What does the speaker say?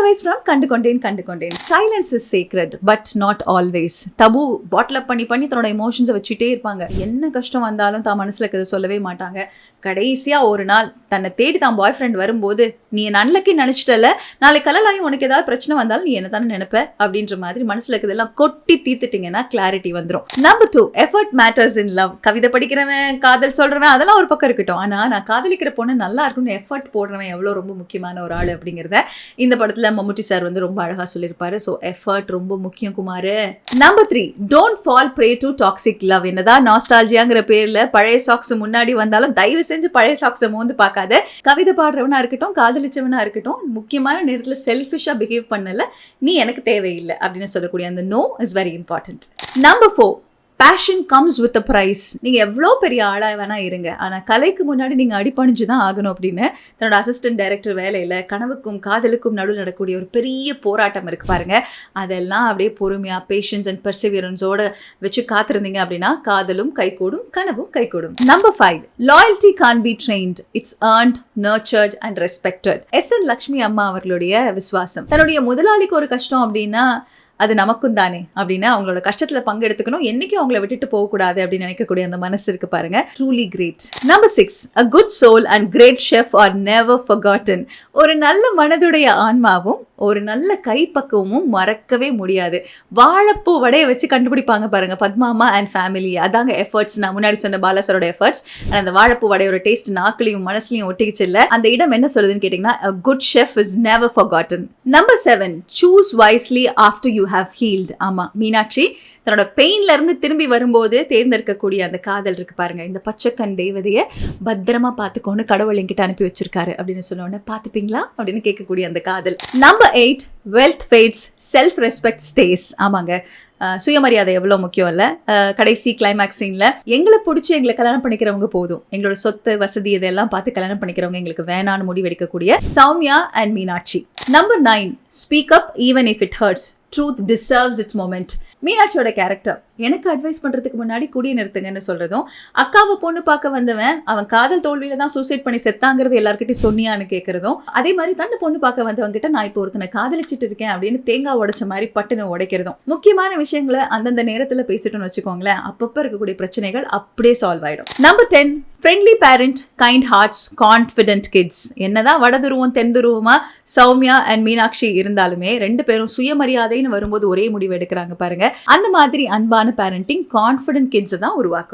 Otherwise from கண்டு கொண்டேன். Silence is secret but not always. Tabu bottle up பண்ணி தன்னோட எமோஷன்ஸை வச்சுட்டே இருப்பாங்க. என்ன கஷ்டம் வந்தாலும் தான் மனசுல இருக்கிறத சொல்லவே மாட்டாங்க. கடைசியா ஒரு நாள் தன்னை தேடி தான் பாய் ஃப்ரெண்ட் வரும்போது, நீ என் அன்லக்கி நினைச்சிட்டல, நாளைக்கு கலலாயும் உனக்கு ஏதாவது பிரச்சனை வந்தாலும் நீ என்ன தானே நினைப்ப அப்படின்ற மாதிரி மனசுல இருக்கிறதெல்லாம் கொட்டி தீத்துட்டீங்கன்னா கிளாரிட்டி வந்துடும். Number 2, effort matters in love. கவிதை படிக்கிறவன், காதல் சொல்றவன், அதெல்லாம் ஒரு பக்கம் இருக்கட்டும். ஆனா நான் காதலிக்கிற பொண்ணு நல்லா இருக்கும்னு எஃபர்ட் போடுறவன் எவ்வளவு ரொம்ப முக்கியமான ஒரு ஆள் அப்படிங்கிறத இந்த படத்துல மம்முட்டி சார் வந்து ரொம்ப அழகா சொல்லியிருப்பாரு. ஸோ எஃபர்ட் ரொம்ப முக்கியம் Kumar. Number 3, don't fall pray to toxic love. என்னதான் நாஸ்டால்ஜியாங்கிற பேர்ல பழைய சாக்ஸ் முன்னாடி வந்தாலும் தயவு செஞ்சு பழைய சாக்ஸை மோந்து பார்க்காத. கவிதை பாடுறவனா இருக்கட்டும், காதலிச்சவனா இருக்கட்டும், முக்கியமான நேரத்தில் செல்ஃபிஷா பிஹேவ் பண்ணல, நீ எனக்கு தேவையில்லை அப்படின்னு சொல்லக்கூடிய அந்த no is very important. Number 4, passion comes with a price. நீங்கள் எவ்வளோ பெரிய ஆளாக வேணா இருங்க, ஆனால் கலைக்கு முன்னாடி நீங்கள் அடிப்பணிஞ்சு தான் ஆகணும் அப்படின்னு தன்னோட அசிஸ்டன்ட் டைரக்டர் வேலையில் கனவுக்கும் காதலுக்கும் நடுவில் நடக்கக்கூடிய ஒரு பெரிய போராட்டம் இருக்கு பாருங்க. அதெல்லாம் அப்படியே பொறுமையாக பேஷன்ஸ் அண்ட் பெர்சிவியரன்ஸோட வச்சு காத்திருந்தீங்க அப்படின்னா காதலும் கைகூடும், கனவும் கைகூடும். Number 5, loyalty can't be trained, it's earned, nurtured and respected. S N. Lakshmi அம்மா அவர்களுடைய விசுவாசம். தன்னுடைய முதலாளிக்கு ஒரு கஷ்டம் அப்படின்னா அது நமக்கும் தானே அப்படின்னு அவங்களோட கஷ்டத்துல பங்கெடுத்துக்கணும், என்னைக்கும் அவங்கள விட்டுட்டு போகக்கூடாது அப்படின்னு நினைக்கக்கூடிய அந்த மனசு இருக்கு பாருங்க. Truly great. Number 6, a good soul and great chef are never forgotten. ஒரு நல்ல மனதுடைய ஆன்மாவும் ஒரு நல்ல கைப்பக்குவமும் மறக்கவே முடியாது. வாழைப்பூ வடையை வச்சு கண்டுபிடிப்பாங்க பாருங்க பத்மாமா அண்ட் ஃபேமிலி. அதாங்க எஃபர்ட்ஸ். நான் முன்னாடி சொன்ன பாலாசரோட எஃபர்ட்ஸ். அந்த வாழைப்பூ வடையோட டேஸ்ட் நாக்குலையும் மனசுலையும் ஒட்டிக்கிச்சு இல்ல. அந்த இடம் என்ன சொல்லுதுன்னு கேட்டீங்கன்னா, a good chef is never forgotten. Number 7, choose wisely after you have healed. ஆமா, மீனாட்சி தன்னோட பெயின்ல இருந்து திரும்பி வரும்போது தேர்ந்தெடுக்கக்கூடிய அந்த காதல் இருக்கு பாருங்க. இந்த பச்சைக்கண் தேவதையை பத்திரமா பார்த்துக்கோன்னு கடவுள் என்கிட்ட அனுப்பி வச்சிருக்காரு அப்படின்னு சொன்னோன்னு பார்த்துப்பீங்களா அப்படின்னு கேட்கக்கூடிய அந்த காதல். Number 8, wealth fats, self respect stay. ஆமாங்க, சுயமரியாதை எவ்வளோ முக்கியம் இல்லை. கடைசி கிளைமேக்ஸ் சீனில் எங்களை பிடிச்சி எங்களை கல்யாணம் பண்ணிக்கிறவங்க போதும், எங்களோட சொத்து வசதி இதெல்லாம் பார்த்து கல்யாணம் பண்ணிக்கிறவங்க எங்களுக்கு வேணான்னு முடிவெடுக்கக்கூடிய Soumya and Meenakshi. Number 9, speak up even if it hurts, truth deserves its moment. மீனாட்சியோட கேரக்டர் எனக்கு அட்வைஸ் பண்றதுக்கு முன்னாடி குடியை நிறுத்துங்கன்னு சொல்றதும், அக்காவை பொண்ணு பார்க்க வந்தவன் அவன் காதல் தோல்வியில தான் சூசைட் பண்ணி செத்தாங்கிறது எல்லார்கிட்டையும் சொன்னியான்னு கேட்கறதும், அதே மாதிரி தன்னை பொண்ணு பார்க்க வந்தவங்க கிட்ட நான் இப்போ ஒருத்தனை காதலிச்சிட்டு இருக்கேன் அப்படின்னு தேங்காய் உடைச்ச மாதிரி பட்டுன்னு உடைக்கிறதும், முக்கியமான விஷயங்களை அந்தந்த நேரத்துல பேசிட்டோம்னு வச்சுக்கோங்களேன், அப்பப்ப இருக்கக்கூடிய பிரச்சனைகள் அப்படியே சால்வ் ஆயிடும். Number 10, friendly parent, kind hearts, confident kids. என்னதான் வடதுருவம் தென்துருவமா சௌமியா அண்ட் மீனாட்சி இருந்தாலுமே ரெண்டு பேரும் சுயமரியாதைன்னு வரும்போது ஒரே முடிவு எடுக்கிறாங்க பாருங்க. அந்த மாதிரி அன்பான பேரண்டிங் கான்ஃபிடென்ட் கிட்ஸ் தான் உருவாக்கும்.